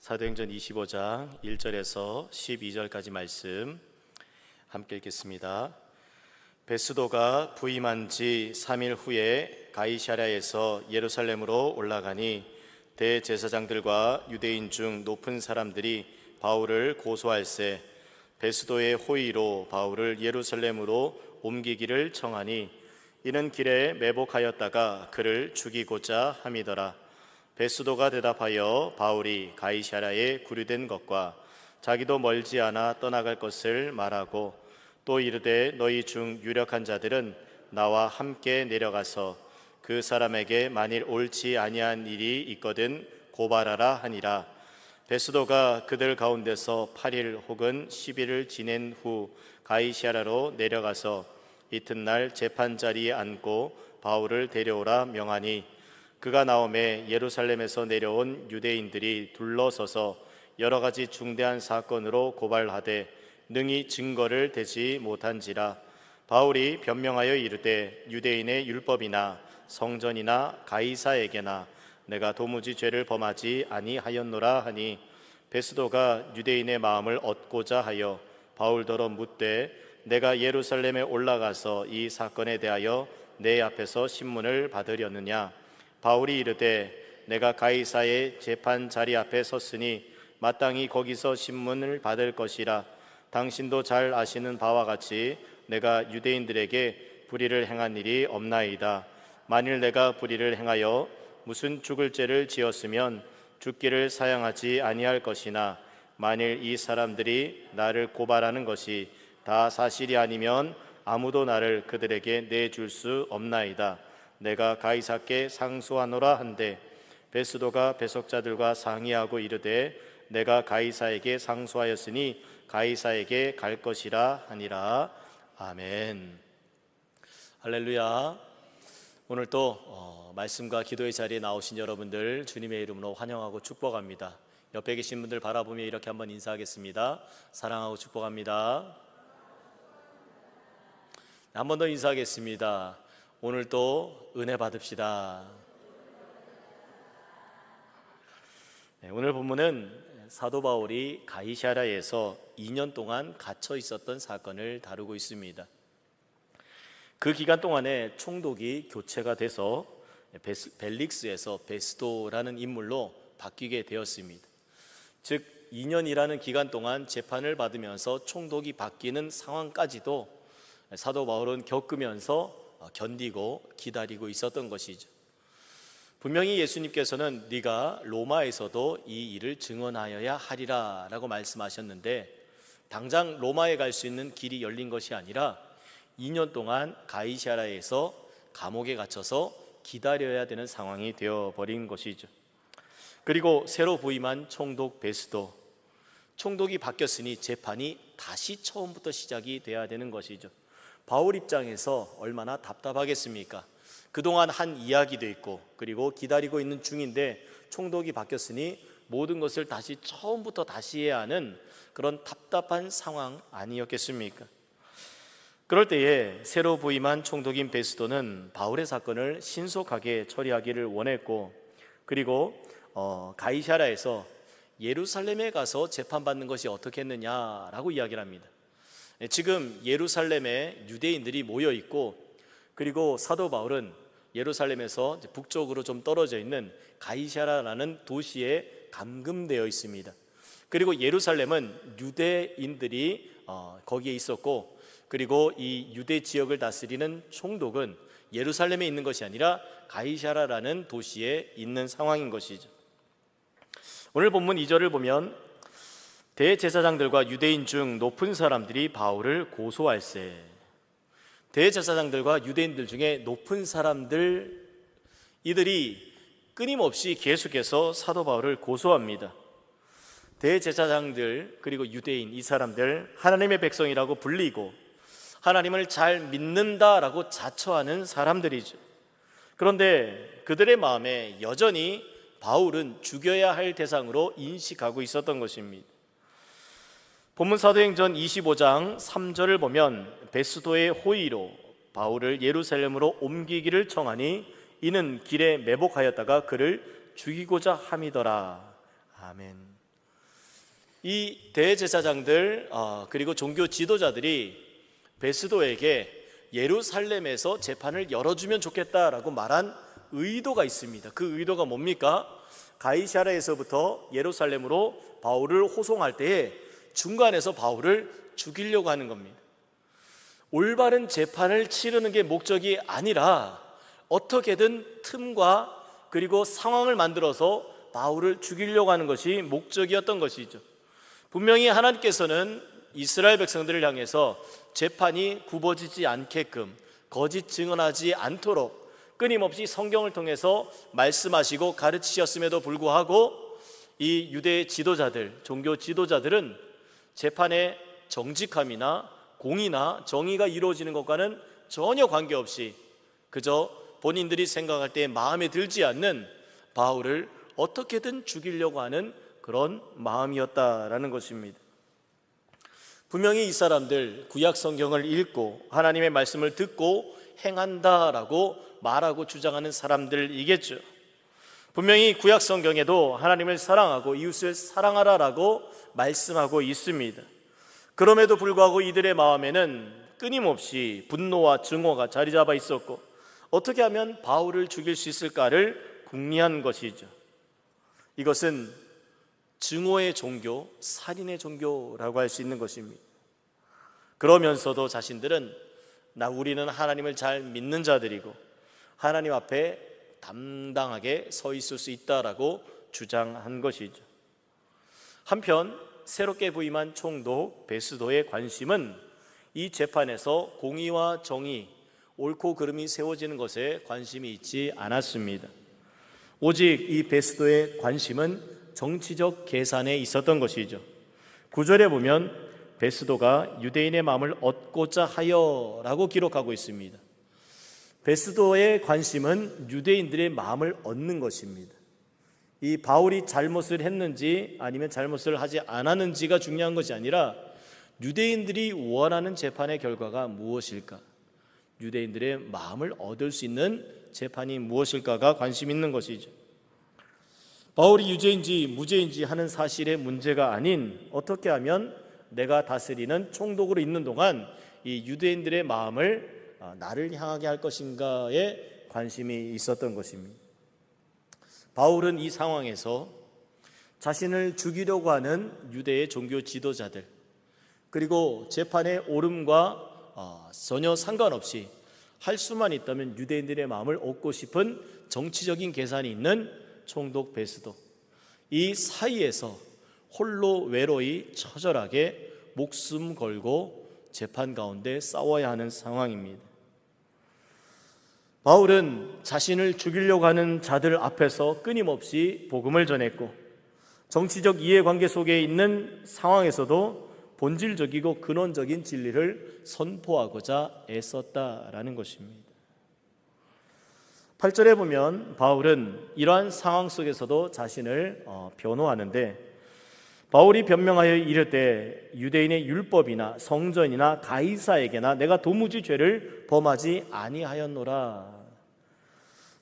사도행전 25장 1절에서 12절까지 말씀 함께 읽겠습니다. 베스도가 부임한 지 3일 후에 가이사랴에서 예루살렘으로 올라가니 대제사장들과 유대인 중 높은 사람들이 바울을 고소할세 베스도의 호의로 바울을 예루살렘으로 옮기기를 청하니 이는 길에 매복하였다가 그를 죽이고자 함이더라. 베스도가 대답하여 바울이 가이사랴에 구류된 것과 자기도 멀지 않아 떠나갈 것을 말하고 또 이르되 너희 중 유력한 자들은 나와 함께 내려가서 그 사람에게 만일 옳지 아니한 일이 있거든 고발하라 하니라. 베스도가 그들 가운데서 8일 혹은 10일을 지낸 후 가이사랴로 내려가서 이튿날 재판자리에 앉고 바울을 데려오라 명하니 그가 나오매 예루살렘에서 내려온 유대인들이 둘러서서 여러 가지 중대한 사건으로 고발하되 능히 증거를 대지 못한지라. 바울이 변명하여 이르되 유대인의 율법이나 성전이나 가이사에게나 내가 도무지 죄를 범하지 아니하였노라 하니 베스도가 유대인의 마음을 얻고자 하여 바울더러 묻되 내가 예루살렘에 올라가서 이 사건에 대하여 내 앞에서 신문을 받으려느냐. 바울이 이르되 내가 가이사의 재판 자리 앞에 섰으니 마땅히 거기서 신문을 받을 것이라. 당신도 잘 아시는 바와 같이 내가 유대인들에게 불의를 행한 일이 없나이다. 만일 내가 불의를 행하여 무슨 죽을 죄를 지었으면 죽기를 사양하지 아니할 것이나 만일 이 사람들이 나를 고발하는 것이 다 사실이 아니면 아무도 나를 그들에게 내줄 수 없나이다. 내가 가이사께 상소하노라 한데 베스도가 배석자들과 상의하고 이르되 내가 가이사에게 상소하였으니 가이사에게 갈 것이라 하니라. 아멘. 할렐루야. 오늘 또 말씀과 기도의 자리에 나오신 여러분들 주님의 이름으로 환영하고 축복합니다. 옆에 계신 분들 바라보며 이렇게 한번 인사하겠습니다. 사랑하고 축복합니다. 한 번 더 인사하겠습니다. 오늘도 은혜 받읍시다. 오늘 본문은 사도 바울이 가이사랴에서 2년 동안 갇혀 있었던 사건을 다루고 있습니다. 그 기간 동안에 총독이 교체가 돼서 벨릭스에서 베스도라는 인물로 바뀌게 되었습니다. 즉 2년이라는 기간 동안 재판을 받으면서 총독이 바뀌는 상황까지도 사도 바울은 겪으면서 견디고 기다리고 있었던 것이죠. 분명히 예수님께서는 네가 로마에서도 이 일을 증언하여야 하리라 라고 말씀하셨는데 당장 로마에 갈 수 있는 길이 열린 것이 아니라 2년 동안 가이사랴에서 감옥에 갇혀서 기다려야 되는 상황이 되어버린 것이죠. 그리고 새로 부임한 총독 베스도, 총독이 바뀌었으니 재판이 다시 처음부터 시작이 돼야 되는 것이죠. 바울 입장에서 얼마나 답답하겠습니까? 그동안 한 이야기도 있고 그리고 기다리고 있는 중인데 총독이 바뀌었으니 모든 것을 다시 처음부터 다시 해야 하는 그런 답답한 상황 아니었겠습니까? 그럴 때에 새로 부임한 총독인 베스도는 바울의 사건을 신속하게 처리하기를 원했고 그리고 가이사랴에서 예루살렘에 가서 재판받는 것이 어떻겠느냐라고 이야기를 합니다. 지금 예루살렘에 유대인들이 모여 있고 그리고 사도 바울은 예루살렘에서 북쪽으로 좀 떨어져 있는 가이사랴라는 도시에 감금되어 있습니다. 그리고 예루살렘은 유대인들이 거기에 있었고 그리고 이 유대 지역을 다스리는 총독은 예루살렘에 있는 것이 아니라 가이사랴라는 도시에 있는 상황인 것이죠. 오늘 본문 2절을 보면 대제사장들과 유대인 중 높은 사람들이 바울을 고소할세. 대제사장들과 유대인들 중에 높은 사람들 이들이 끊임없이 계속해서 사도 바울을 고소합니다. 대제사장들 그리고 유대인 이 사람들 하나님의 백성이라고 불리고 하나님을 잘 믿는다라고 자처하는 사람들이죠. 그런데 그들의 마음에 여전히 바울은 죽여야 할 대상으로 인식하고 있었던 것입니다. 본문 사도행전 25장 3절을 보면 베스도의 호의로 바울을 예루살렘으로 옮기기를 청하니 이는 길에 매복하였다가 그를 죽이고자 함이더라. 아멘. 이 대제사장들 그리고 종교 지도자들이 베스도에게 예루살렘에서 재판을 열어주면 좋겠다라고 말한 의도가 있습니다. 그 의도가 뭡니까? 가이사랴에서부터 예루살렘으로 바울을 호송할 때에 중간에서 바울을 죽이려고 하는 겁니다. 올바른 재판을 치르는 게 목적이 아니라 어떻게든 틈과 그리고 상황을 만들어서 바울을 죽이려고 하는 것이 목적이었던 것이죠. 분명히 하나님께서는 이스라엘 백성들을 향해서 재판이 굽어지지 않게끔 거짓 증언하지 않도록 끊임없이 성경을 통해서 말씀하시고 가르치셨음에도 불구하고 이 유대 지도자들, 종교 지도자들은 재판의 정직함이나 공의나 정의가 이루어지는 것과는 전혀 관계없이 그저 본인들이 생각할 때 마음에 들지 않는 바울을 어떻게든 죽이려고 하는 그런 마음이었다라는 것입니다. 분명히 이 사람들 구약 성경을 읽고 하나님의 말씀을 듣고 행한다라고 말하고 주장하는 사람들이겠죠. 분명히 구약 성경에도 하나님을 사랑하고 이웃을 사랑하라라고 말씀하고 있습니다. 그럼에도 불구하고 이들의 마음에는 끊임없이 분노와 증오가 자리 잡아 있었고 어떻게 하면 바울을 죽일 수 있을까를 궁리한 것이죠. 이것은 증오의 종교, 살인의 종교라고 할 수 있는 것입니다. 그러면서도 자신들은 우리는 하나님을 잘 믿는 자들이고 하나님 앞에 담당하게 서 있을 수 있다라고 주장한 것이죠. 한편 새롭게 부임한 총독 베스도의 관심은 이 재판에서 공의와 정의, 옳고 그름이 세워지는 것에 관심이 있지 않았습니다. 오직 이 베스도의 관심은 정치적 계산에 있었던 것이죠. 9절에 보면 베스도가 유대인의 마음을 얻고자 하여라고 기록하고 있습니다. 베스도의 관심은 유대인들의 마음을 얻는 것입니다. 이 바울이 잘못을 했는지 아니면 잘못을 하지 않았는지가 중요한 것이 아니라 유대인들이 원하는 재판의 결과가 무엇일까? 유대인들의 마음을 얻을 수 있는 재판이 무엇일까가 관심 있는 것이죠. 바울이 유죄인지 무죄인지 하는 사실의 문제가 아닌 어떻게 하면 내가 다스리는 총독으로 있는 동안 이 유대인들의 마음을 나를 향하게 할 것인가에 관심이 있었던 것입니다. 바울은 이 상황에서 자신을 죽이려고 하는 유대의 종교 지도자들 그리고 재판의 옳음과 전혀 상관없이 할 수만 있다면 유대인들의 마음을 얻고 싶은 정치적인 계산이 있는 총독 베스도, 이 사이에서 홀로 외로이 처절하게 목숨 걸고 재판 가운데 싸워야 하는 상황입니다. 바울은 자신을 죽이려고 하는 자들 앞에서 끊임없이 복음을 전했고 정치적 이해관계 속에 있는 상황에서도 본질적이고 근원적인 진리를 선포하고자 애썼다라는 것입니다. 8절에 보면 바울은 이러한 상황 속에서도 자신을 변호하는데 바울이 변명하여 이를 때 유대인의 율법이나 성전이나 가이사에게나 내가 도무지 죄를 범하지 아니하였노라.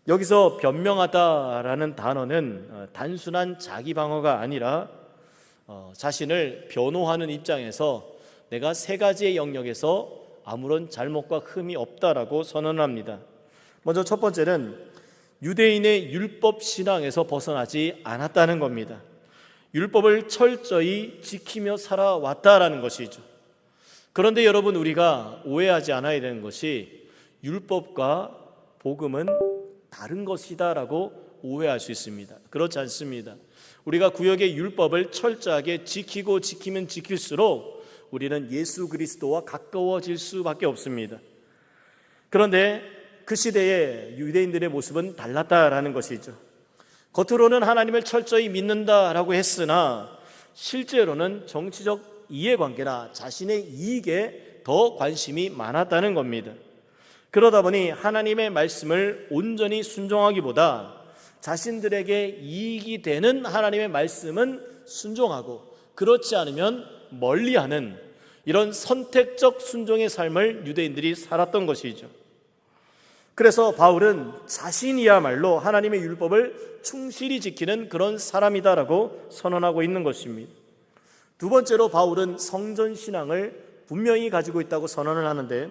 여기서 변명하다라는 단어는 단순한 자기 방어가 아니라 자신을 변호하는 입장에서 내가 세 가지의 영역에서 아무런 잘못과 흠이 없다라고 선언합니다. 먼저 첫 번째는 유대인의 율법 신앙에서 벗어나지 않았다는 겁니다. 율법을 철저히 지키며 살아왔다라는 것이죠. 그런데 여러분, 우리가 오해하지 않아야 되는 것이 율법과 복음은 다른 것이다라고 오해할 수 있습니다. 그렇지 않습니다. 우리가 구약의 율법을 철저하게 지키면 지킬수록 우리는 예수 그리스도와 가까워질 수밖에 없습니다. 그런데 그 시대의 유대인들의 모습은 달랐다라는 것이죠. 겉으로는 하나님을 철저히 믿는다라고 했으나 실제로는 정치적 이해관계나 자신의 이익에 더 관심이 많았다는 겁니다. 그러다 보니 하나님의 말씀을 온전히 순종하기보다 자신들에게 이익이 되는 하나님의 말씀은 순종하고 그렇지 않으면 멀리하는 이런 선택적 순종의 삶을 유대인들이 살았던 것이죠. 그래서 바울은 자신이야말로 하나님의 율법을 충실히 지키는 그런 사람이다라고 선언하고 있는 것입니다. 두 번째로 바울은 성전 신앙을 분명히 가지고 있다고 선언을 하는데,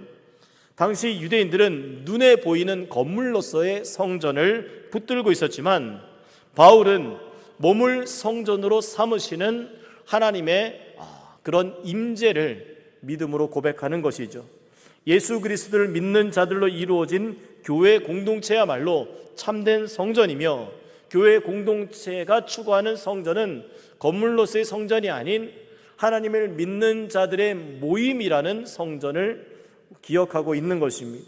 당시 유대인들은 눈에 보이는 건물로서의 성전을 붙들고 있었지만 바울은 몸을 성전으로 삼으시는 하나님의 그런 임재를 믿음으로 고백하는 것이죠. 예수 그리스도를 믿는 자들로 이루어진 교회 공동체야말로 참된 성전이며, 교회 공동체가 추구하는 성전은 건물로서의 성전이 아닌 하나님을 믿는 자들의 모임이라는 성전을 기억하고 있는 것입니다.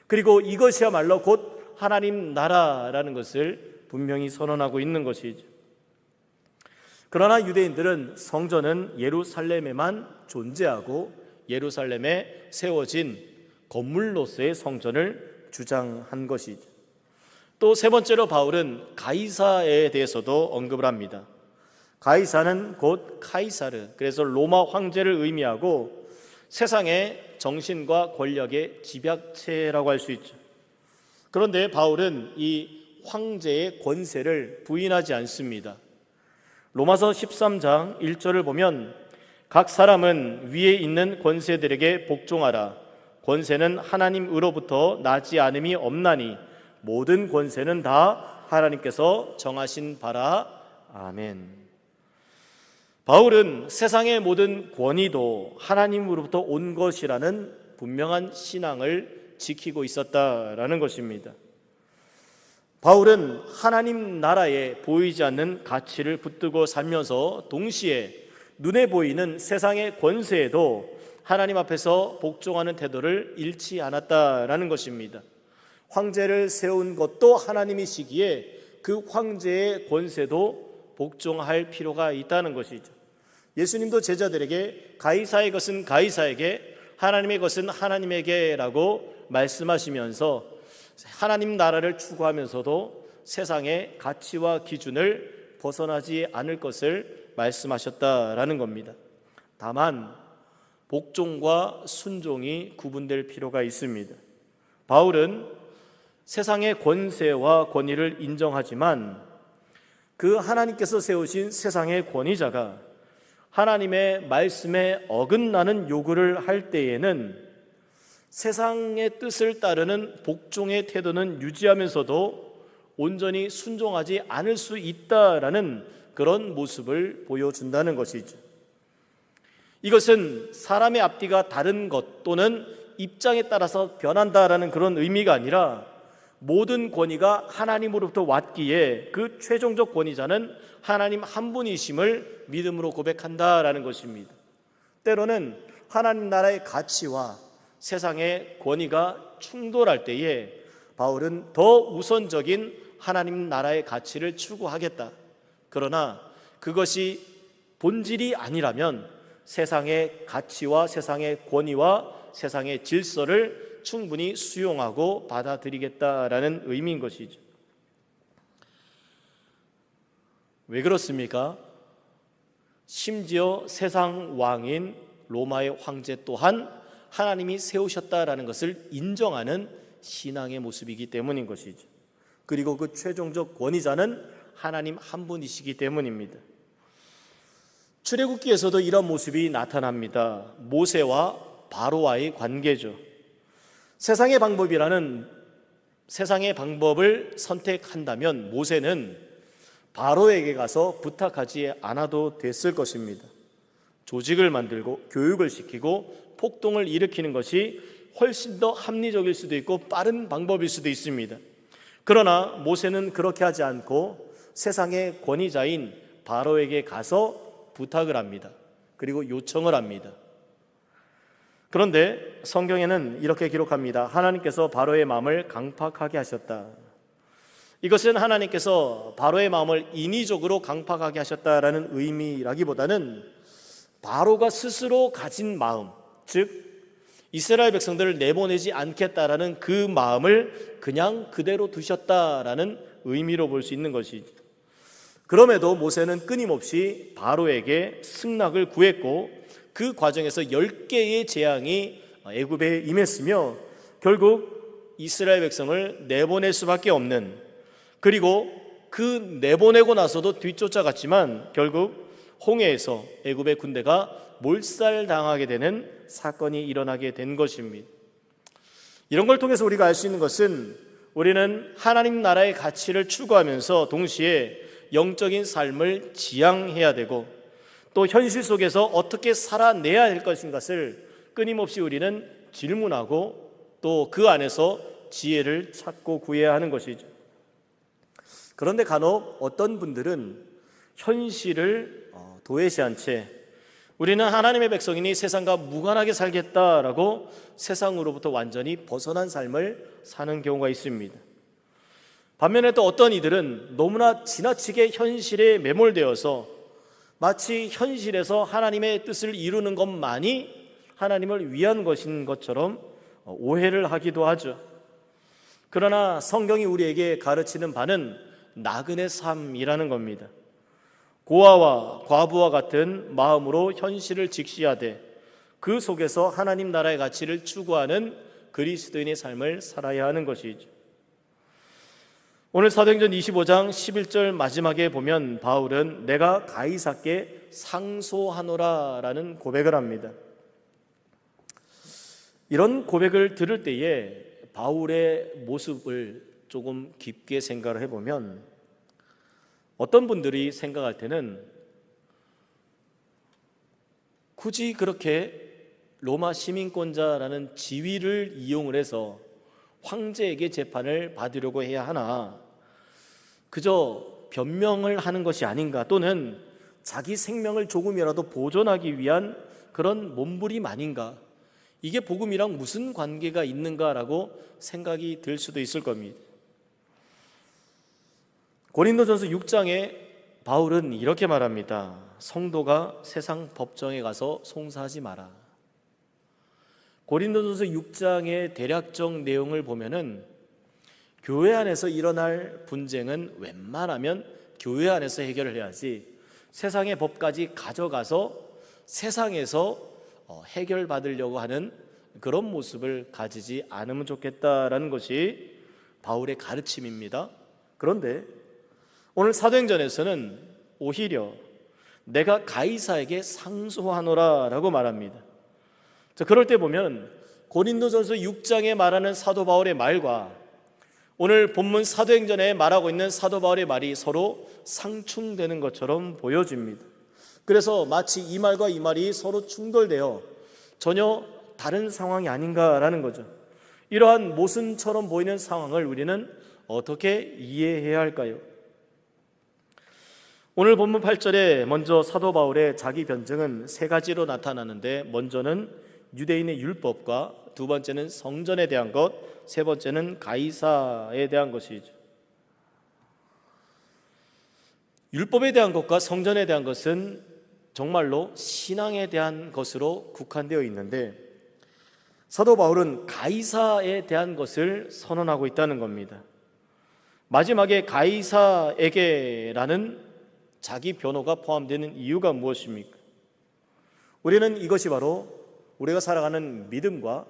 그리고 이것이야말로 곧 하나님 나라라는 것을 분명히 선언하고 있는 것이죠. 그러나 유대인들은 성전은 예루살렘에만 존재하고 예루살렘에 세워진 건물로서의 성전을 주장한 것이죠. 또 세 번째로 바울은 가이사에 대해서도 언급을 합니다. 가이사는 곧 카이사르, 그래서 로마 황제를 의미하고 세상의 정신과 권력의 집약체라고 할 수 있죠. 그런데 바울은 이 황제의 권세를 부인하지 않습니다. 로마서 13장 1절을 보면 각 사람은 위에 있는 권세들에게 복종하라. 권세는 하나님으로부터 나지 않음이 없나니 모든 권세는 다 하나님께서 정하신 바라. 아멘. 바울은 세상의 모든 권위도 하나님으로부터 온 것이라는 분명한 신앙을 지키고 있었다라는 것입니다. 바울은 하나님 나라에 보이지 않는 가치를 붙들고 살면서 동시에 눈에 보이는 세상의 권세에도 하나님 앞에서 복종하는 태도를 잃지 않았다라는 것입니다. 황제를 세운 것도 하나님이시기에 그 황제의 권세도 복종할 필요가 있다는 것이죠. 예수님도 제자들에게 가이사의 것은 가이사에게, 하나님의 것은 하나님에게라고 말씀하시면서 하나님 나라를 추구하면서도 세상의 가치와 기준을 벗어나지 않을 것을 말씀하셨다라는 겁니다. 다만 복종과 순종이 구분될 필요가 있습니다. 바울은 세상의 권세와 권위를 인정하지만 그 하나님께서 세우신 세상의 권위자가 하나님의 말씀에 어긋나는 요구를 할 때에는 세상의 뜻을 따르는 복종의 태도는 유지하면서도 온전히 순종하지 않을 수 있다라는 그런 모습을 보여준다는 것이죠. 이것은 사람의 앞뒤가 다른 것 또는 입장에 따라서 변한다라는 그런 의미가 아니라 모든 권위가 하나님으로부터 왔기에 그 최종적 권위자는 하나님 한 분이심을 믿음으로 고백한다라는 것입니다. 때로는 하나님 나라의 가치와 세상의 권위가 충돌할 때에 바울은 더 우선적인 하나님 나라의 가치를 추구하겠다. 그러나 그것이 본질이 아니라면 세상의 가치와 세상의 권위와 세상의 질서를 충분히 수용하고 받아들이겠다라는 의미인 것이죠. 왜 그렇습니까? 심지어 세상 왕인 로마의 황제 또한 하나님이 세우셨다라는 것을 인정하는 신앙의 모습이기 때문인 것이죠. 그리고 그 최종적 권위자는 하나님 한 분이시기 때문입니다. 출애굽기에서도 이런 모습이 나타납니다. 모세와 바로와의 관계죠. 세상의 방법을 선택한다면 모세는 바로에게 가서 부탁하지 않아도 됐을 것입니다. 조직을 만들고 교육을 시키고 폭동을 일으키는 것이 훨씬 더 합리적일 수도 있고 빠른 방법일 수도 있습니다. 그러나 모세는 그렇게 하지 않고 세상의 권위자인 바로에게 가서 부탁을 합니다. 그리고 요청을 합니다. 그런데 성경에는 이렇게 기록합니다. 하나님께서 바로의 마음을 강팍하게 하셨다. 이것은 하나님께서 바로의 마음을 인위적으로 강팍하게 하셨다라는 의미라기보다는 바로가 스스로 가진 마음, 즉 이스라엘 백성들을 내보내지 않겠다라는 그 마음을 그냥 그대로 두셨다라는 의미로 볼 수 있는 것이죠. 그럼에도 모세는 끊임없이 바로에게 승낙을 구했고 그 과정에서 10개의 재앙이 애굽에 임했으며 결국 이스라엘 백성을 내보낼 수밖에 없는, 그리고 그 내보내고 나서도 뒤쫓아갔지만 결국 홍해에서 애굽의 군대가 몰살당하게 되는 사건이 일어나게 된 것입니다. 이런 걸 통해서 우리가 알 수 있는 것은 우리는 하나님 나라의 가치를 추구하면서 동시에 영적인 삶을 지향해야 되고 또 현실 속에서 어떻게 살아내야 할 것인 것을 끊임없이 우리는 질문하고 또 그 안에서 지혜를 찾고 구해야 하는 것이죠. 그런데 간혹 어떤 분들은 현실을 도외시한 채 우리는 하나님의 백성이니 세상과 무관하게 살겠다라고 세상으로부터 완전히 벗어난 삶을 사는 경우가 있습니다. 반면에 또 어떤 이들은 너무나 지나치게 현실에 매몰되어서 마치 현실에서 하나님의 뜻을 이루는 것만이 하나님을 위한 것인 것처럼 오해를 하기도 하죠. 그러나 성경이 우리에게 가르치는 바는 나그네 삶이라는 겁니다. 고아와 과부와 같은 마음으로 현실을 직시하되 그 속에서 하나님 나라의 가치를 추구하는 그리스도인의 삶을 살아야 하는 것이죠. 오늘 사도행전 25장 11절 마지막에 보면 바울은 내가 가이사께 상소하노라 라는 고백을 합니다. 이런 고백을 들을 때에 바울의 모습을 조금 깊게 생각을 해보면 어떤 분들이 생각할 때는 굳이 그렇게 로마 시민권자라는 지위를 이용을 해서 황제에게 재판을 받으려고 해야 하나, 그저 변명을 하는 것이 아닌가, 또는 자기 생명을 조금이라도 보존하기 위한 그런 몸부림 아닌가, 이게 복음이랑 무슨 관계가 있는가라고 생각이 들 수도 있을 겁니다. 고린도전서 6장에 바울은 이렇게 말합니다. 성도가 세상 법정에 가서 송사하지 마라. 고린도전서 6장의 대략적 내용을 보면은 교회 안에서 일어날 분쟁은 웬만하면 교회 안에서 해결을 해야지 세상의 법까지 가져가서 세상에서 해결받으려고 하는 그런 모습을 가지지 않으면 좋겠다라는 것이 바울의 가르침입니다. 그런데 오늘 사도행전에서는 오히려 내가 가이사에게 상소하노라 라고 말합니다. 자, 그럴 때 보면 고린도전서 6장에 말하는 사도 바울의 말과 오늘 본문 사도행전에 말하고 있는 사도 바울의 말이 서로 상충되는 것처럼 보여집니다. 그래서 마치 이 말과 이 말이 서로 충돌되어 전혀 다른 상황이 아닌가라는 거죠. 이러한 모순처럼 보이는 상황을 우리는 어떻게 이해해야 할까요? 오늘 본문 8절에 먼저 사도 바울의 자기 변증은 세 가지로 나타나는데, 먼저는 유대인의 율법과 두 번째는 성전에 대한 것, 세 번째는 가이사에 대한 것이죠. 율법에 대한 것과 성전에 대한 것은 정말로 신앙에 대한 것으로 국한되어 있는데, 사도 바울은 가이사에 대한 것을 선언하고 있다는 겁니다. 마지막에 가이사에게라는 자기 변호가 포함되는 이유가 무엇입니까? 우리는 이것이 바로 우리가 살아가는 믿음과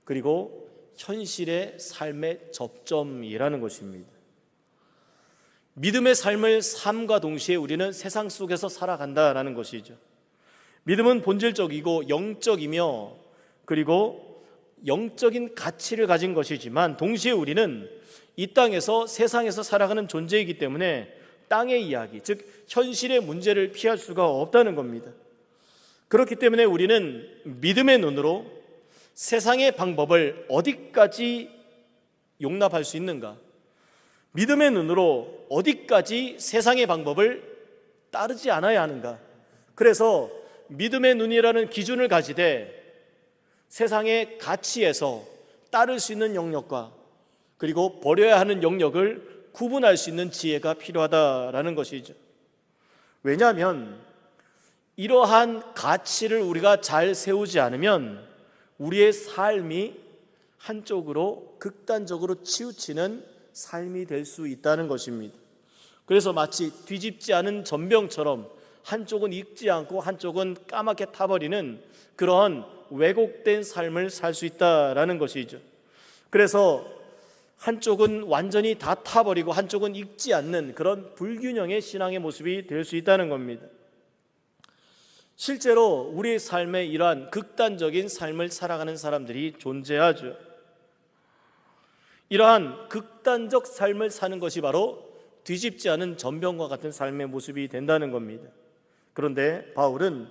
그리고 현실의 삶의 접점이라는 것입니다. 믿음의 삶을 삶과 동시에 우리는 세상 속에서 살아간다라는 것이죠. 믿음은 본질적이고 영적이며 그리고 영적인 가치를 가진 것이지만 동시에 우리는 이 땅에서 세상에서 살아가는 존재이기 때문에 땅의 이야기, 즉 현실의 문제를 피할 수가 없다는 겁니다. 그렇기 때문에 우리는 믿음의 눈으로 세상의 방법을 어디까지 용납할 수 있는가, 믿음의 눈으로 어디까지 세상의 방법을 따르지 않아야 하는가. 그래서 믿음의 눈이라는 기준을 가지되 세상의 가치에서 따를 수 있는 영역과 그리고 버려야 하는 영역을 구분할 수 있는 지혜가 필요하다라는 것이죠. 왜냐하면 이러한 가치를 우리가 잘 세우지 않으면 우리의 삶이 한쪽으로 극단적으로 치우치는 삶이 될 수 있다는 것입니다. 그래서 마치 뒤집지 않은 전병처럼 한쪽은 익지 않고 한쪽은 까맣게 타버리는 그러한 왜곡된 삶을 살 수 있다라는 것이죠. 그래서 한쪽은 완전히 다 타버리고 한쪽은 익지 않는 그런 불균형의 신앙의 모습이 될 수 있다는 겁니다. 실제로 우리의 삶에 이러한 극단적인 삶을 살아가는 사람들이 존재하죠. 이러한 극단적 삶을 사는 것이 바로 뒤집지 않은 전병과 같은 삶의 모습이 된다는 겁니다. 그런데 바울은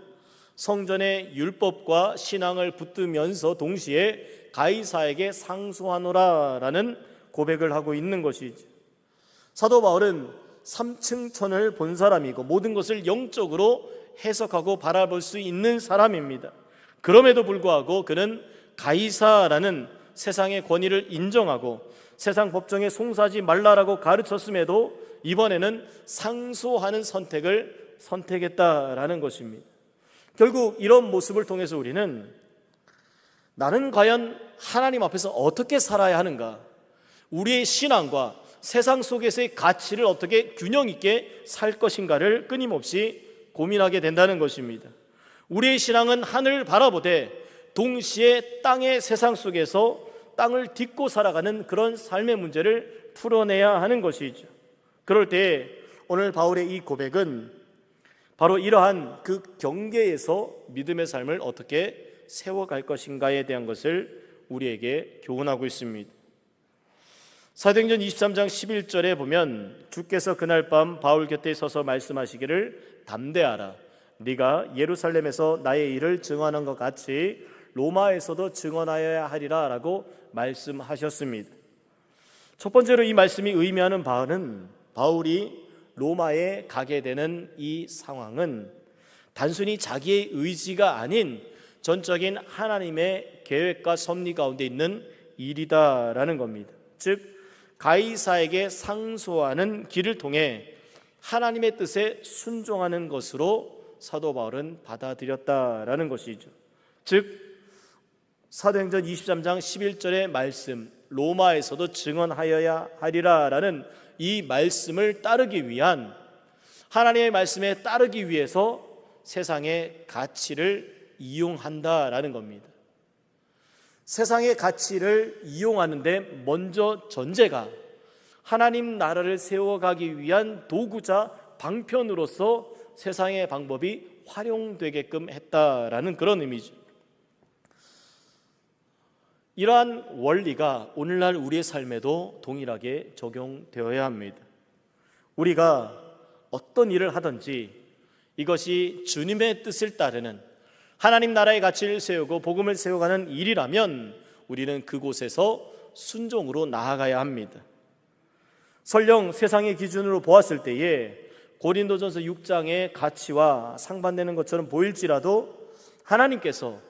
성전의 율법과 신앙을 붙들면서 동시에 가이사에게 상소하노라라는 고백을 하고 있는 것이죠. 사도 바울은 3층천을 본 사람이고 모든 것을 영적으로 해석하고 바라볼 수 있는 사람입니다. 그럼에도 불구하고 그는 가이사라는 세상의 권위를 인정하고 세상 법정에 송사하지 말라라고 가르쳤음에도 이번에는 상소하는 선택을 선택했다라는 것입니다. 결국 이런 모습을 통해서 우리는 나는 과연 하나님 앞에서 어떻게 살아야 하는가, 우리의 신앙과 세상 속에서의 가치를 어떻게 균형 있게 살 것인가를 끊임없이 고민하게 된다는 것입니다. 우리의 신앙은 하늘을 바라보되 동시에 땅의 세상 속에서 땅을 딛고 살아가는 그런 삶의 문제를 풀어내야 하는 것이죠. 그럴 때 오늘 바울의 이 고백은 바로 이러한 그 경계에서 믿음의 삶을 어떻게 세워갈 것인가에 대한 것을 우리에게 교훈하고 있습니다. 사도행전 23장 11절에 보면 주께서 그날 밤 바울 곁에 서서 말씀하시기를 담대하라, 네가 예루살렘에서 나의 일을 증언한 것 같이 로마에서도 증언하여야 하리라 라고 말씀하셨습니다. 첫 번째로 이 말씀이 의미하는 바는 바울이 로마에 가게 되는 이 상황은 단순히 자기의 의지가 아닌 전적인 하나님의 계획과 섭리 가운데 있는 일이다라는 겁니다. 즉 가이사에게 상소하는 길을 통해 하나님의 뜻에 순종하는 것으로 사도 바울은 받아들였다라는 것이죠. 즉 사도행전 23장 11절의 말씀, 로마에서도 증언하여야 하리라라는 이 말씀을 따르기 위한, 하나님의 말씀에 따르기 위해서 세상의 가치를 이용한다라는 겁니다. 세상의 가치를 이용하는데 먼저 전제가 하나님 나라를 세워가기 위한 도구자 방편으로서 세상의 방법이 활용되게끔 했다라는 그런 의미죠. 이러한 원리가 오늘날 우리의 삶에도 동일하게 적용되어야 합니다. 우리가 어떤 일을 하든지 이것이 주님의 뜻을 따르는 하나님 나라의 가치를 세우고 복음을 세워가는 일이라면 우리는 그곳에서 순종으로 나아가야 합니다. 설령 세상의 기준으로 보았을 때에 고린도전서 6장의 가치와 상반되는 것처럼 보일지라도 하나님께서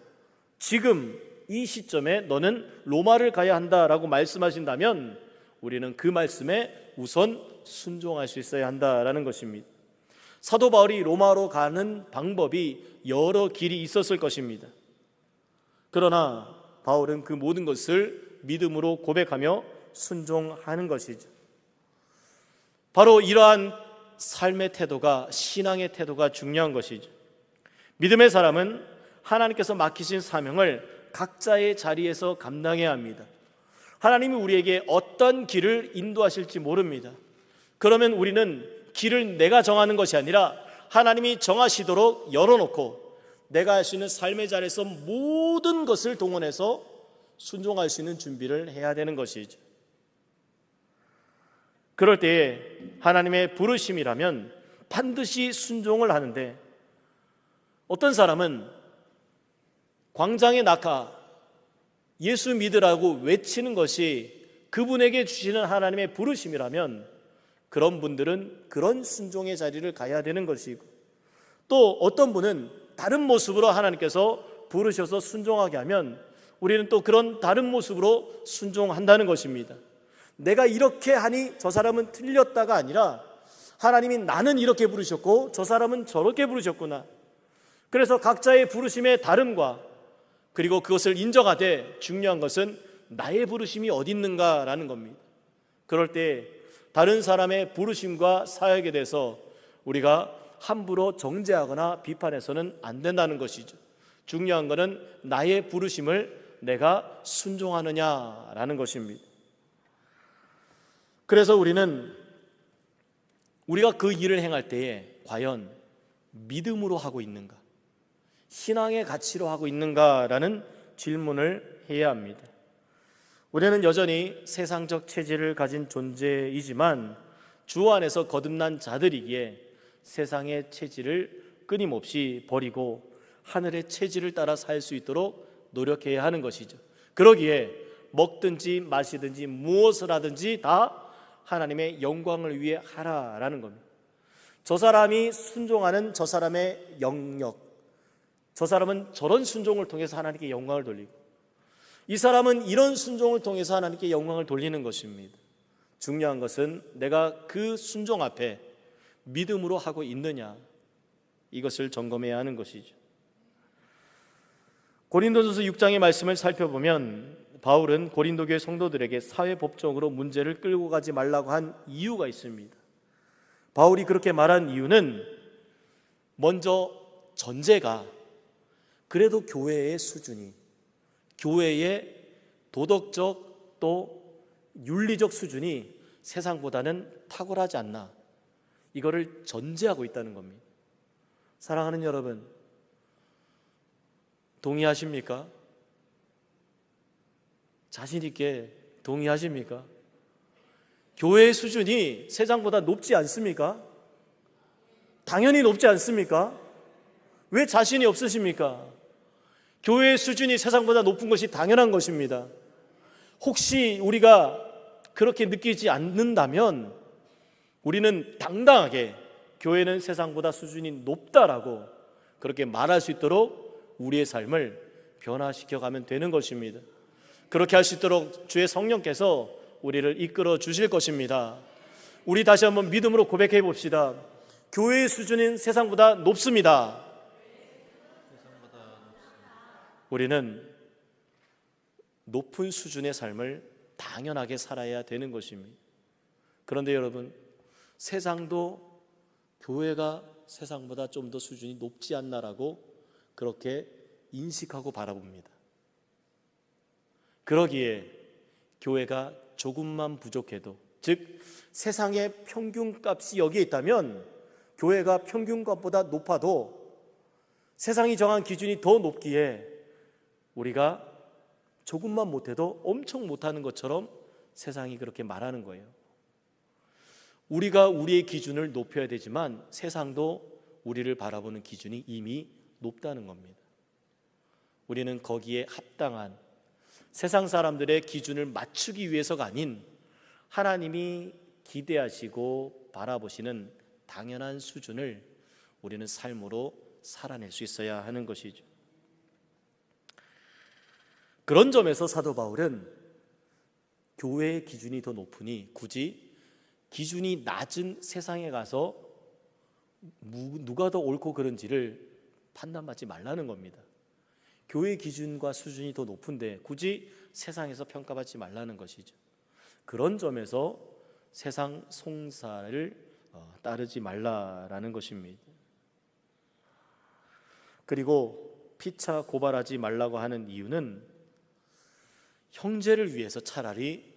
지금 이 시점에 너는 로마를 가야 한다라고 말씀하신다면 우리는 그 말씀에 우선 순종할 수 있어야 한다라는 것입니다. 사도 바울이 로마로 가는 방법이 여러 길이 있었을 것입니다. 그러나 바울은 그 모든 것을 믿음으로 고백하며 순종하는 것이죠. 바로 이러한 삶의 태도가, 신앙의 태도가 중요한 것이죠. 믿음의 사람은 하나님께서 맡기신 사명을 각자의 자리에서 감당해야 합니다. 하나님이 우리에게 어떤 길을 인도하실지 모릅니다. 그러면 우리는 길을 내가 정하는 것이 아니라 하나님이 정하시도록 열어놓고 내가 할 수 있는 삶의 자리에서 모든 것을 동원해서 순종할 수 있는 준비를 해야 되는 것이죠. 그럴 때에 하나님의 부르심이라면 반드시 순종을 하는데, 어떤 사람은 광장에 나가 예수 믿으라고 외치는 것이 그분에게 주시는 하나님의 부르심이라면 그런 분들은 그런 순종의 자리를 가야 되는 것이고, 또 어떤 분은 다른 모습으로 하나님께서 부르셔서 순종하게 하면 우리는 또 그런 다른 모습으로 순종한다는 것입니다. 내가 이렇게 하니 저 사람은 틀렸다가 아니라 하나님이 나는 이렇게 부르셨고 저 사람은 저렇게 부르셨구나. 그래서 각자의 부르심의 다름과 그리고 그것을 인정하되 중요한 것은 나의 부르심이 어디 있는가라는 겁니다. 그럴 때 다른 사람의 부르심과 사역에 대해서 우리가 함부로 정죄하거나 비판해서는 안 된다는 것이죠. 중요한 것은 나의 부르심을 내가 순종하느냐라는 것입니다. 그래서 우리가 그 일을 행할 때에 과연 믿음으로 하고 있는가? 신앙의 가치로 하고 있는가라는 질문을 해야 합니다. 우리는 여전히 세상적 체질을 가진 존재이지만 주 안에서 거듭난 자들이기에 세상의 체질을 끊임없이 버리고 하늘의 체질을 따라 살 수 있도록 노력해야 하는 것이죠. 그러기에 먹든지 마시든지 무엇을 하든지 다 하나님의 영광을 위해 하라라는 겁니다. 저 사람이 순종하는 저 사람의 영역, 저 사람은 저런 순종을 통해서 하나님께 영광을 돌리고, 이 사람은 이런 순종을 통해서 하나님께 영광을 돌리는 것입니다. 중요한 것은 내가 그 순종 앞에 믿음으로 하고 있느냐, 이것을 점검해야 하는 것이죠. 고린도전서 6장의 말씀을 살펴보면 바울은 고린도 교회 성도들에게 사회법적으로 문제를 끌고 가지 말라고 한 이유가 있습니다. 바울이 그렇게 말한 이유는 먼저 전제가 그래도 교회의 수준이, 교회의 도덕적 또 윤리적 수준이 세상보다는 탁월하지 않나, 이거를 전제하고 있다는 겁니다. 사랑하는 여러분, 동의하십니까? 자신 있게 동의하십니까? 교회의 수준이 세상보다 높지 않습니까? 당연히 높지 않습니까? 왜 자신이 없으십니까? 교회의 수준이 세상보다 높은 것이 당연한 것입니다. 혹시 우리가 그렇게 느끼지 않는다면 우리는 당당하게 교회는 세상보다 수준이 높다라고 그렇게 말할 수 있도록 우리의 삶을 변화시켜 가면 되는 것입니다. 그렇게 할 수 있도록 주의 성령께서 우리를 이끌어 주실 것입니다. 우리 다시 한번 믿음으로 고백해 봅시다. 교회의 수준은 세상보다 높습니다. 우리는 높은 수준의 삶을 당연하게 살아야 되는 것입니다. 그런데 여러분, 세상도 교회가 세상보다 좀 더 수준이 높지 않나라고 그렇게 인식하고 바라봅니다. 그러기에 교회가 조금만 부족해도, 즉 세상의 평균값이 여기에 있다면 교회가 평균값보다 높아도 세상이 정한 기준이 더 높기에 우리가 조금만 못해도 엄청 못하는 것처럼 세상이 그렇게 말하는 거예요. 우리가 우리의 기준을 높여야 되지만 세상도 우리를 바라보는 기준이 이미 높다는 겁니다. 우리는 거기에 합당한, 세상 사람들의 기준을 맞추기 위해서가 아닌 하나님이 기대하시고 바라보시는 당연한 수준을 우리는 삶으로 살아낼 수 있어야 하는 것이죠. 그런 점에서 사도 바울은 교회의 기준이 더 높으니 굳이 기준이 낮은 세상에 가서 누가 더 옳고 그른지를 판단받지 말라는 겁니다. 교회 기준과 수준이 더 높은데 굳이 세상에서 평가받지 말라는 것이죠. 그런 점에서 세상 송사를 따르지 말라라는 것입니다. 그리고 피차 고발하지 말라고 하는 이유는 형제를 위해서 차라리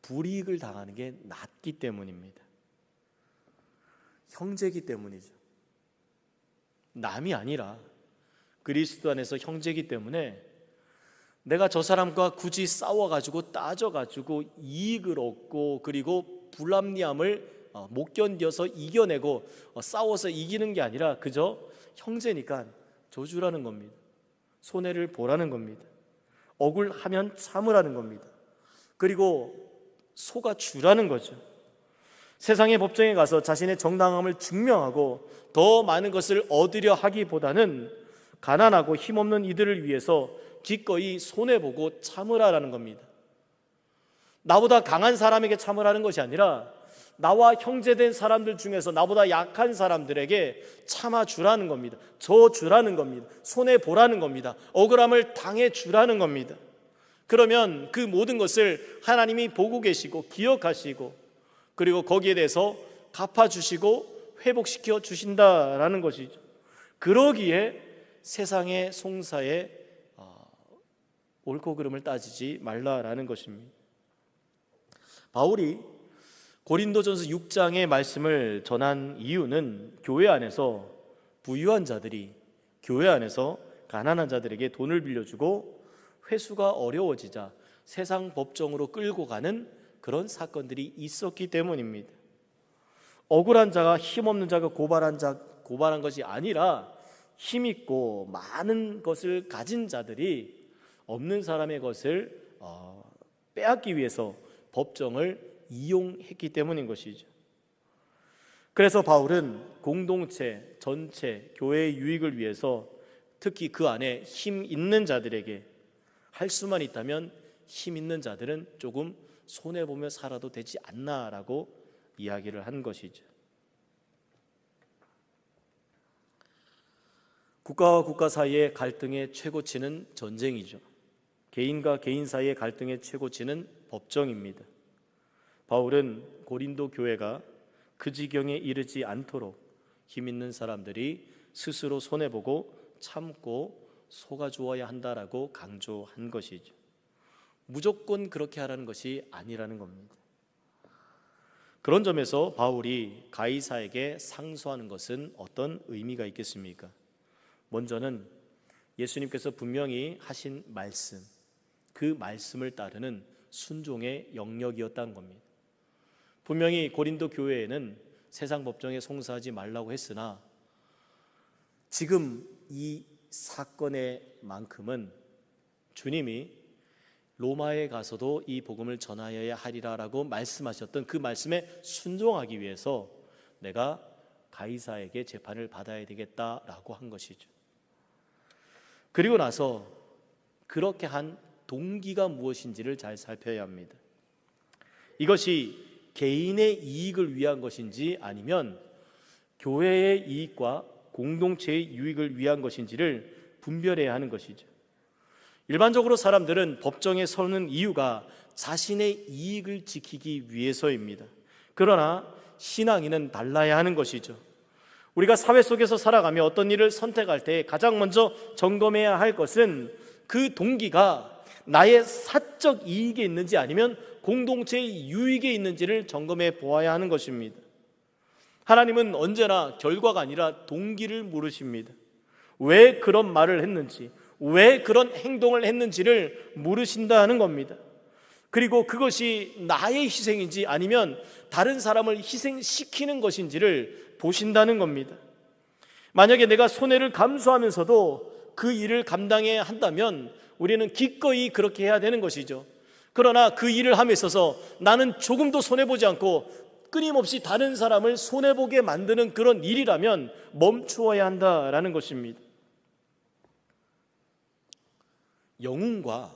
불이익을 당하는 게 낫기 때문입니다. 형제이기 때문이죠. 남이 아니라 그리스도 안에서 형제이기 때문에 내가 저 사람과 굳이 싸워가지고 따져가지고 이익을 얻고 그리고 불합리함을 못 견뎌서 이겨내고 싸워서 이기는 게 아니라 그저 형제니까 조주라는 겁니다. 손해를 보라는 겁니다. 억울하면 참으라는 겁니다. 그리고 속아주라는 거죠. 세상의 법정에 가서 자신의 정당함을 증명하고 더 많은 것을 얻으려 하기보다는 가난하고 힘없는 이들을 위해서 기꺼이 손해보고 참으라라는 겁니다. 나보다 강한 사람에게 참으라는 것이 아니라 나와 형제된 사람들 중에서 나보다 약한 사람들에게 참아주라는 겁니다. 져주라는 겁니다. 손해보라는 겁니다. 억울함을 당해주라는 겁니다. 그러면 그 모든 것을 하나님이 보고 계시고 기억하시고 그리고 거기에 대해서 갚아주시고 회복시켜 주신다라는 것이죠. 그러기에 세상의 송사에 옳고 그름을 따지지 말라라는 것입니다. 바울이 고린도전서 6장의 말씀을 전한 이유는 교회 안에서 부유한 자들이 교회 안에서 가난한 자들에게 돈을 빌려주고 회수가 어려워지자 세상 법정으로 끌고 가는 그런 사건들이 있었기 때문입니다. 억울한 자가 힘없는 자가 고발한 것이 아니라 힘있고 많은 것을 가진 자들이 없는 사람의 것을 빼앗기 위해서 법정을 이용했기 때문인 것이죠. 그래서 바울은 공동체, 전체, 교회의 유익을 위해서 특히 그 안에 힘 있는 자들에게 할 수만 있다면 힘 있는 자들은 조금 손해보며 살아도 되지 않나라고 이야기를 한 것이죠. 국가와 국가 사이의 갈등의 최고치는 전쟁이죠. 개인과 개인 사이의 갈등의 최고치는 법정입니다. 바울은 고린도 교회가 그 지경에 이르지 않도록 힘 있는 사람들이 스스로 손해보고 참고 속아주어야 한다라고 강조한 것이죠. 무조건 그렇게 하라는 것이 아니라는 겁니다. 그런 점에서 바울이 가이사에게 상소하는 것은 어떤 의미가 있겠습니까? 먼저는 예수님께서 분명히 하신 말씀, 그 말씀을 따르는 순종의 영역이었다는 겁니다. 분명히 고린도 교회에는 세상 법정에 송사하지 말라고 했으나 지금 이 사건의 만큼은 주님이 로마에 가서도 이 복음을 전하여야 하리라라고 말씀하셨던 그 말씀에 순종하기 위해서 내가 가이사에게 재판을 받아야 되겠다라고 한 것이죠. 그리고 나서 그렇게 한 동기가 무엇인지를 잘 살펴야 합니다. 이것이 개인의 이익을 위한 것인지 아니면 교회의 이익과 공동체의 유익을 위한 것인지를 분별해야 하는 것이죠. 일반적으로 사람들은 법정에 서는 이유가 자신의 이익을 지키기 위해서입니다. 그러나 신앙인은 달라야 하는 것이죠. 우리가 사회 속에서 살아가며 어떤 일을 선택할 때 가장 먼저 점검해야 할 것은 그 동기가 나의 사적 이익에 있는지 아니면 공동체의 유익에 있는지를 점검해 보아야 하는 것입니다. 하나님은 언제나 결과가 아니라 동기를 물으십니다. 왜 그런 말을 했는지, 왜 그런 행동을 했는지를 물으신다는 겁니다. 그리고 그것이 나의 희생인지 아니면 다른 사람을 희생시키는 것인지를 보신다는 겁니다. 만약에 내가 손해를 감수하면서도 그 일을 감당해야 한다면 우리는 기꺼이 그렇게 해야 되는 것이죠. 그러나 그 일을 함에 있어서 나는 조금도 손해보지 않고 끊임없이 다른 사람을 손해보게 만드는 그런 일이라면 멈추어야 한다라는 것입니다. 영웅과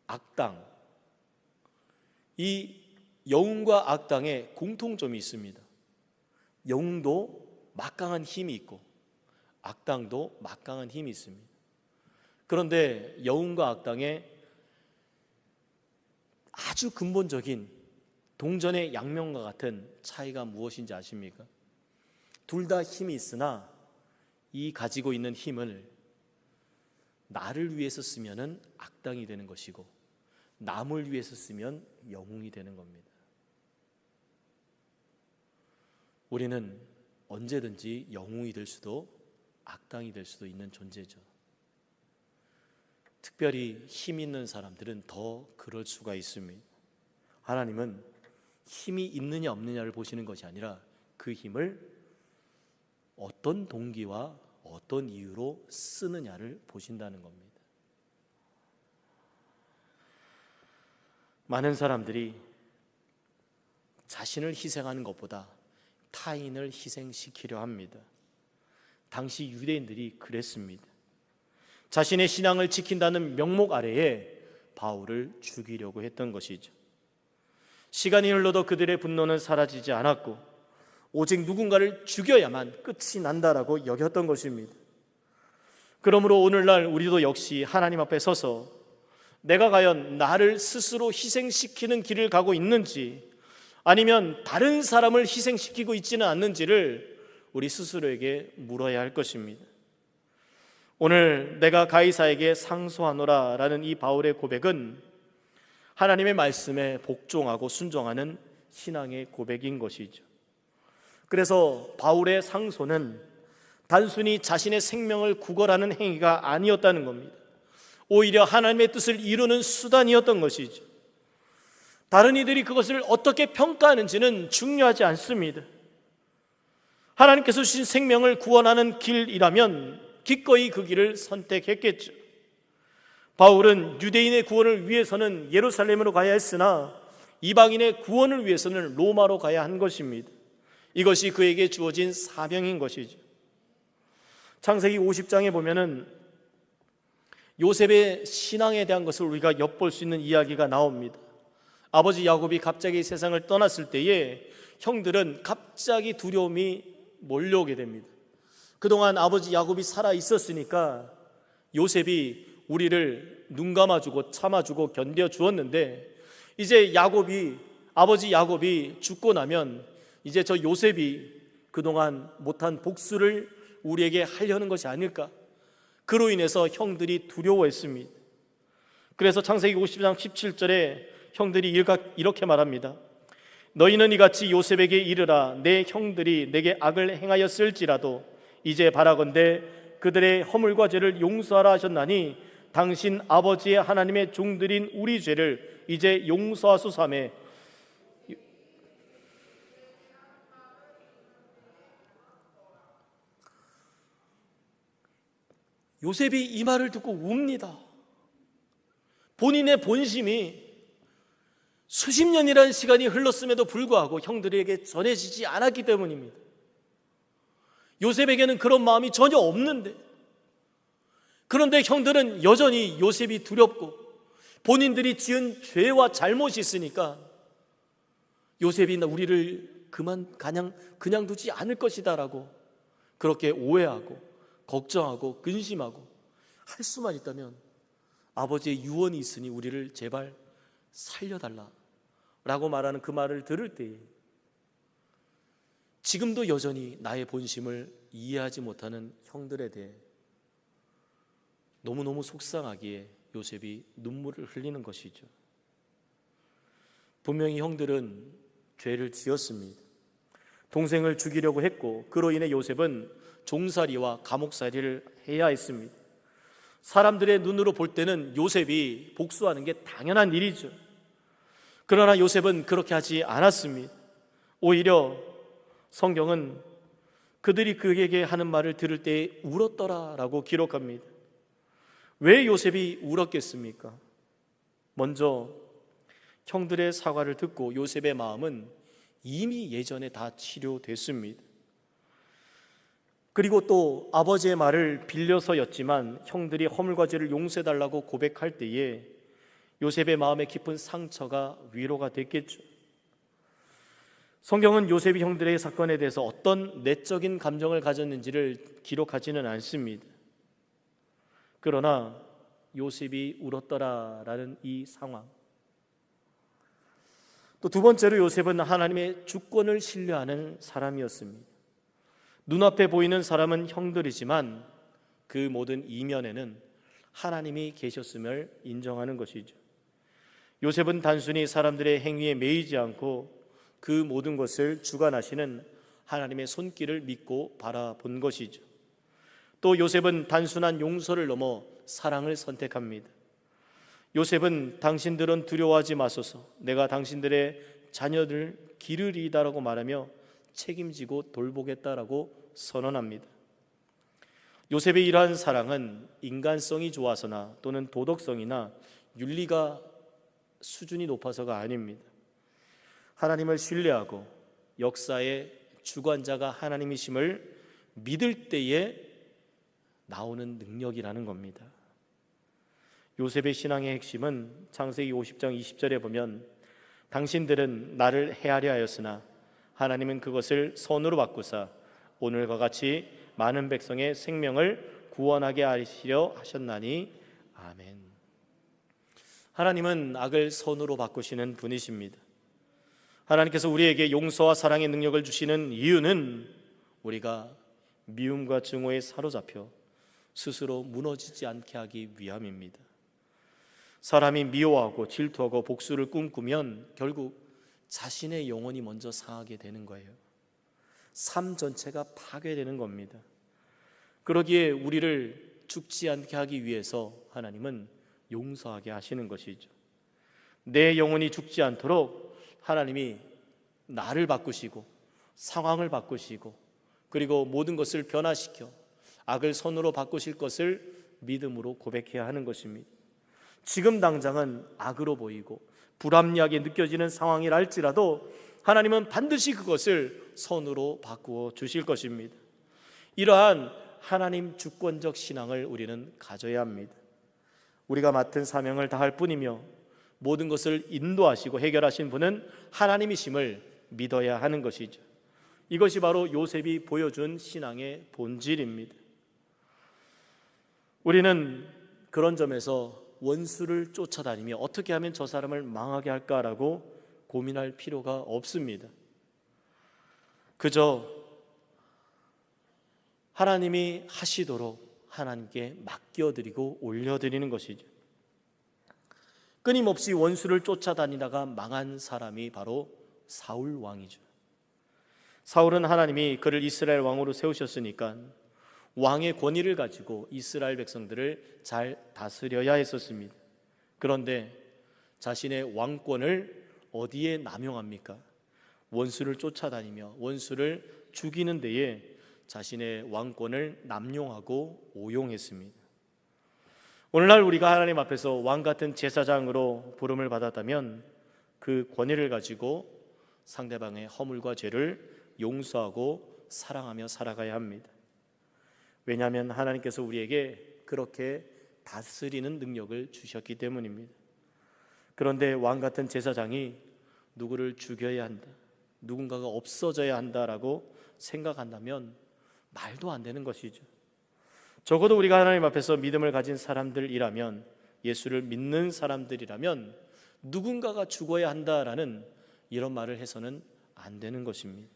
악당, 이 영웅과 악당의 공통점이 있습니다. 영웅도 막강한 힘이 있고 악당도 막강한 힘이 있습니다. 그런데 영웅과 악당의 아주 근본적인 동전의 양면과 같은 차이가 무엇인지 아십니까? 둘 다 힘이 있으나 이 가지고 있는 힘을 나를 위해서 쓰면은 악당이 되는 것이고 남을 위해서 쓰면 영웅이 되는 겁니다. 우리는 언제든지 영웅이 될 수도 악당이 될 수도 있는 존재죠. 특별히 힘 있는 사람들은 더 그럴 수가 있습니다. 하나님은 힘이 있느냐 없느냐를 보시는 것이 아니라 그 힘을 어떤 동기와 어떤 이유로 쓰느냐를 보신다는 겁니다. 많은 사람들이 자신을 희생하는 것보다 타인을 희생시키려 합니다. 당시 유대인들이 그랬습니다. 자신의 신앙을 지킨다는 명목 아래에 바울을 죽이려고 했던 것이죠. 시간이 흘러도 그들의 분노는 사라지지 않았고 오직 누군가를 죽여야만 끝이 난다라고 여겼던 것입니다. 그러므로 오늘날 우리도 역시 하나님 앞에 서서 내가 과연 나를 스스로 희생시키는 길을 가고 있는지 아니면 다른 사람을 희생시키고 있지는 않는지를 우리 스스로에게 물어야 할 것입니다. 오늘 내가 가이사에게 상소하노라 라는 이 바울의 고백은 하나님의 말씀에 복종하고 순종하는 신앙의 고백인 것이죠. 그래서 바울의 상소는 단순히 자신의 생명을 구걸하는 행위가 아니었다는 겁니다. 오히려 하나님의 뜻을 이루는 수단이었던 것이죠. 다른 이들이 그것을 어떻게 평가하는지는 중요하지 않습니다. 하나님께서 주신 생명을 구원하는 길이라면 기꺼이 그 길을 선택했겠죠. 바울은 유대인의 구원을 위해서는 예루살렘으로 가야 했으나 이방인의 구원을 위해서는 로마로 가야 한 것입니다. 이것이 그에게 주어진 사명인 것이죠. 창세기 50장에 보면은 요셉의 신앙에 대한 것을 우리가 엿볼 수 있는 이야기가 나옵니다. 아버지 야곱이 갑자기 세상을 떠났을 때에 형들은 갑자기 두려움이 몰려오게 됩니다. 그동안 아버지 야곱이 살아 있었으니까 요셉이 우리를 눈 감아주고 참아주고 견뎌주었는데, 이제 아버지 야곱이 죽고 나면 이제 저 요셉이 그동안 못한 복수를 우리에게 하려는 것이 아닐까, 그로 인해서 형들이 두려워했습니다. 그래서 창세기 50장 17절에 형들이 이렇게 말합니다. 너희는 이같이 요셉에게 이르라. 내 형들이 내게 악을 행하였을지라도 이제 바라건대 그들의 허물과 죄를 용서하라 하셨나니 당신 아버지의 하나님의 종들인 우리 죄를 이제 용서하소서매. 요셉이 이 말을 듣고 웁니다. 본인의 본심이 수십 년이라는 시간이 흘렀음에도 불구하고 형들에게 전해지지 않았기 때문입니다. 요셉에게는 그런 마음이 전혀 없는데, 그런데 형들은 여전히 요셉이 두렵고 본인들이 지은 죄와 잘못이 있으니까 요셉이 우리를 그냥 두지 않을 것이다 라고 그렇게 오해하고 걱정하고 근심하고, 할 수만 있다면 아버지의 유언이 있으니 우리를 제발 살려달라 라고 말하는 그 말을 들을 때에 지금도 여전히 나의 본심을 이해하지 못하는 형들에 대해 너무너무 속상하기에 요셉이 눈물을 흘리는 것이죠. 분명히 형들은 죄를 지었습니다. 동생을 죽이려고 했고 그로 인해 요셉은 종살이와 감옥살이를 해야 했습니다. 사람들의 눈으로 볼 때는 요셉이 복수하는 게 당연한 일이죠. 그러나 요셉은 그렇게 하지 않았습니다. 오히려 성경은 그들이 그에게 하는 말을 들을 때 울었더라라고 기록합니다. 왜 요셉이 울었겠습니까? 먼저 형들의 사과를 듣고 요셉의 마음은 이미 예전에 다 치료됐습니다. 그리고 또 아버지의 말을 빌려서였지만 형들이 허물과 죄를 용서해달라고 고백할 때에 요셉의 마음에 깊은 상처가 위로가 됐겠죠. 성경은 요셉이 형들의 사건에 대해서 어떤 내적인 감정을 가졌는지를 기록하지는 않습니다. 그러나 요셉이 울었더라라는 이 상황, 또 두 번째로 요셉은 하나님의 주권을 신뢰하는 사람이었습니다. 눈앞에 보이는 사람은 형들이지만 그 모든 이면에는 하나님이 계셨음을 인정하는 것이죠. 요셉은 단순히 사람들의 행위에 매이지 않고 그 모든 것을 주관하시는 하나님의 손길을 믿고 바라본 것이죠. 또 요셉은 단순한 용서를 넘어 사랑을 선택합니다. 요셉은 당신들은 두려워하지 마소서, 내가 당신들의 자녀들 기르리이다라고 말하며 책임지고 돌보겠다라고 선언합니다. 요셉의 이러한 사랑은 인간성이 좋아서나 또는 도덕성이나 윤리가 수준이 높아서가 아닙니다. 하나님을 신뢰하고 역사의 주관자가 하나님이심을 믿을 때에 나오는 능력이라는 겁니다. 요셉의 신앙의 핵심은 창세기 50장 20절에 보면 당신들은 나를 해하려 하였으나 하나님은 그것을 선으로 바꾸사 오늘과 같이 많은 백성의 생명을 구원하게 하시려 하셨나니 아멘. 하나님은 악을 선으로 바꾸시는 분이십니다. 하나님께서 우리에게 용서와 사랑의 능력을 주시는 이유는 우리가 미움과 증오에 사로잡혀 스스로 무너지지 않게 하기 위함입니다. 사람이 미워하고 질투하고 복수를 꿈꾸면 결국 자신의 영혼이 먼저 상하게 되는 거예요. 삶 전체가 파괴되는 겁니다. 그러기에 우리를 죽지 않게 하기 위해서 하나님은 용서하게 하시는 것이죠. 내 영혼이 죽지 않도록 하나님이 나를 바꾸시고 상황을 바꾸시고 그리고 모든 것을 변화시켜 악을 선으로 바꾸실 것을 믿음으로 고백해야 하는 것입니다. 지금 당장은 악으로 보이고 불합리하게 느껴지는 상황이라 할지라도 하나님은 반드시 그것을 선으로 바꾸어 주실 것입니다. 이러한 하나님 주권적 신앙을 우리는 가져야 합니다. 우리가 맡은 사명을 다할 뿐이며 모든 것을 인도하시고 해결하신 분은 하나님이심을 믿어야 하는 것이죠. 이것이 바로 요셉이 보여준 신앙의 본질입니다. 우리는 그런 점에서 원수를 쫓아다니며 어떻게 하면 저 사람을 망하게 할까라고 고민할 필요가 없습니다. 그저 하나님이 하시도록 하나님께 맡겨드리고 올려드리는 것이죠. 끊임없이 원수를 쫓아다니다가 망한 사람이 바로 사울 왕이죠. 사울은 하나님이 그를 이스라엘 왕으로 세우셨으니까 왕의 권위를 가지고 이스라엘 백성들을 잘 다스려야 했었습니다. 그런데 자신의 왕권을 어디에 남용합니까? 원수를 쫓아다니며 원수를 죽이는 데에 자신의 왕권을 남용하고 오용했습니다. 오늘날 우리가 하나님 앞에서 왕 같은 제사장으로 부름을 받았다면 그 권위를 가지고 상대방의 허물과 죄를 용서하고 사랑하며 살아가야 합니다. 왜냐하면 하나님께서 우리에게 그렇게 다스리는 능력을 주셨기 때문입니다. 그런데 왕 같은 제사장이 누구를 죽여야 한다, 누군가가 없어져야 한다라고 생각한다면 말도 안 되는 것이죠. 적어도 우리가 하나님 앞에서 믿음을 가진 사람들이라면, 예수를 믿는 사람들이라면 누군가가 죽어야 한다라는 이런 말을 해서는 안 되는 것입니다.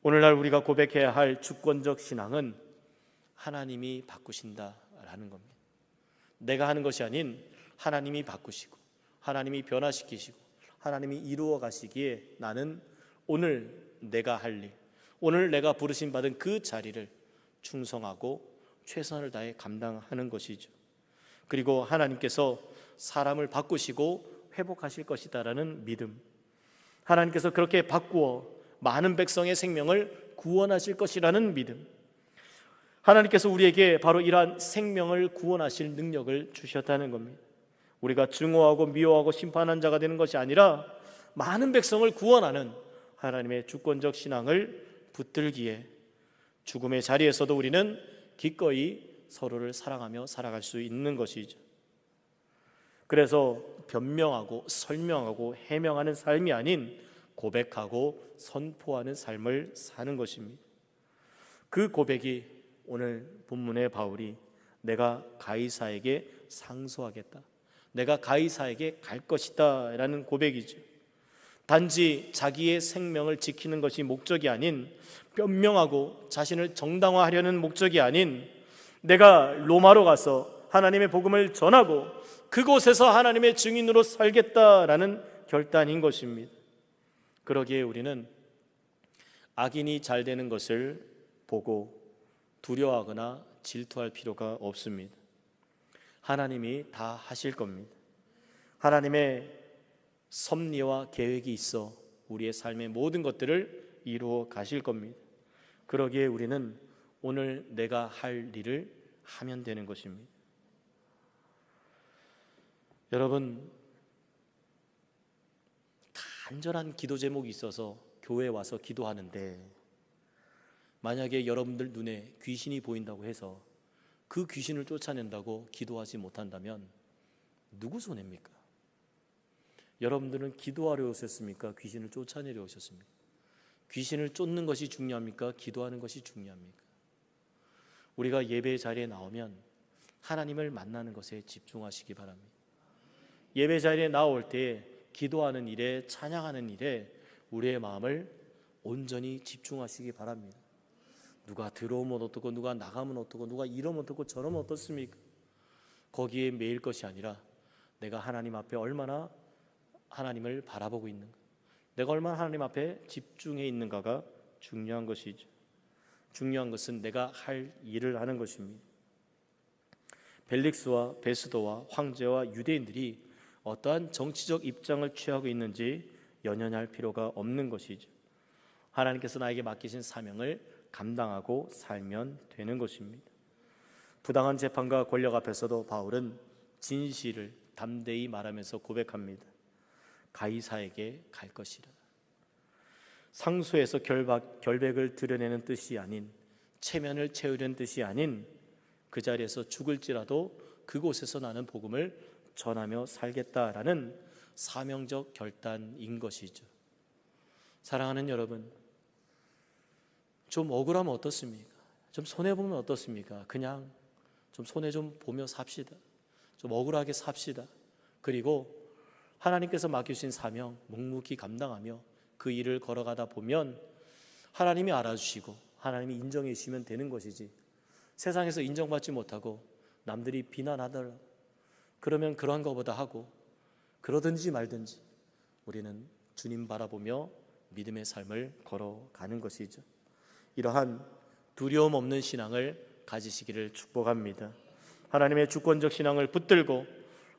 오늘날 우리가 고백해야 할 주권적 신앙은 하나님이 바꾸신다라는 겁니다. 내가 하는 것이 아닌 하나님이 바꾸시고 하나님이 변화시키시고 하나님이 이루어 가시기에 나는 오늘 내가 할 일, 오늘 내가 부르심 받은 그 자리를 충성하고 최선을 다해 감당하는 것이죠. 그리고 하나님께서 사람을 바꾸시고 회복하실 것이다라는 믿음, 하나님께서 그렇게 바꾸어 많은 백성의 생명을 구원하실 것이라는 믿음, 하나님께서 우리에게 바로 이러한 생명을 구원하실 능력을 주셨다는 겁니다. 우리가 증오하고 미워하고 심판한 자가 되는 것이 아니라 많은 백성을 구원하는 하나님의 주권적 신앙을 붙들기에 죽음의 자리에서도 우리는 기꺼이 서로를 사랑하며 살아갈 수 있는 것이죠. 그래서 변명하고 설명하고 해명하는 삶이 아닌 고백하고 선포하는 삶을 사는 것입니다. 그 고백이 오늘 본문의 바울이 내가 가이사에게 상소하겠다, 내가 가이사에게 갈 것이다 라는 고백이죠. 단지 자기의 생명을 지키는 것이 목적이 아닌, 변명하고 자신을 정당화하려는 목적이 아닌, 내가 로마로 가서 하나님의 복음을 전하고 그곳에서 하나님의 증인으로 살겠다라는 결단인 것입니다. 그러기에 우리는 악인이 잘 되는 것을 보고 두려워하거나 질투할 필요가 없습니다. 하나님이 다 하실 겁니다. 하나님의 섭리와 계획이 있어 우리의 삶의 모든 것들을 이루어 가실 겁니다. 그러기에 우리는 오늘 내가 할 일을 하면 되는 것입니다. 여러분, 간절한 기도 제목이 있어서 교회에 와서 기도하는데 만약에 여러분들 눈에 귀신이 보인다고 해서 그 귀신을 쫓아낸다고 기도하지 못한다면 누구 손해입니까? 여러분들은 기도하려 오셨습니까? 귀신을 쫓아내려 오셨습니까? 귀신을 쫓는 것이 중요합니까? 기도하는 것이 중요합니까? 우리가 예배 자리에 나오면 하나님을 만나는 것에 집중하시기 바랍니다. 예배 자리에 나올 때 기도하는 일에, 찬양하는 일에 우리의 마음을 온전히 집중하시기 바랍니다. 누가 들어오면 어떻고, 누가 나가면 어떻고, 누가 이러면 어떻고 저러면 어떻습니까? 거기에 매일 것이 아니라 내가 하나님 앞에 얼마나 하나님을 바라보고 있는가, 내가 얼마나 하나님 앞에 집중해 있는가가 중요한 것이죠. 중요한 것은 내가 할 일을 하는 것입니다. 벨릭스와 베스도와 황제와 유대인들이 어떠한 정치적 입장을 취하고 있는지 연연할 필요가 없는 것이죠. 하나님께서 나에게 맡기신 사명을 감당하고 살면 되는 것입니다. 부당한 재판과 권력 앞에서도 바울은 진실을 담대히 말하면서 고백합니다. 가이사에게 갈 것이라. 상소에서 결백을 드러내는 뜻이 아닌, 체면을 채우려는 뜻이 아닌, 그 자리에서 죽을지라도 그곳에서 나는 복음을 전하며 살겠다라는 사명적 결단인 것이죠. 사랑하는 여러분, 좀 억울하면 어떻습니까? 좀 손해보면 어떻습니까? 그냥 좀 손해 좀 보며 삽시다. 좀 억울하게 삽시다. 그리고 하나님께서 맡기신 사명 묵묵히 감당하며 그 일을 걸어가다 보면 하나님이 알아주시고 하나님이 인정해 주시면 되는 것이지, 세상에서 인정받지 못하고 남들이 비난하더라도 그러면 그러한 것보다 하고, 그러든지 말든지 우리는 주님 바라보며 믿음의 삶을 걸어가는 것이죠. 이러한 두려움 없는 신앙을 가지시기를 축복합니다. 하나님의 주권적 신앙을 붙들고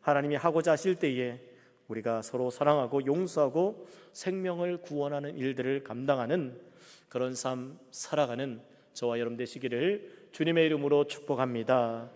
하나님이 하고자 하실 때에 우리가 서로 사랑하고 용서하고 생명을 구원하는 일들을 감당하는 그런 삶 살아가는 저와 여러분 되시기를 주님의 이름으로 축복합니다.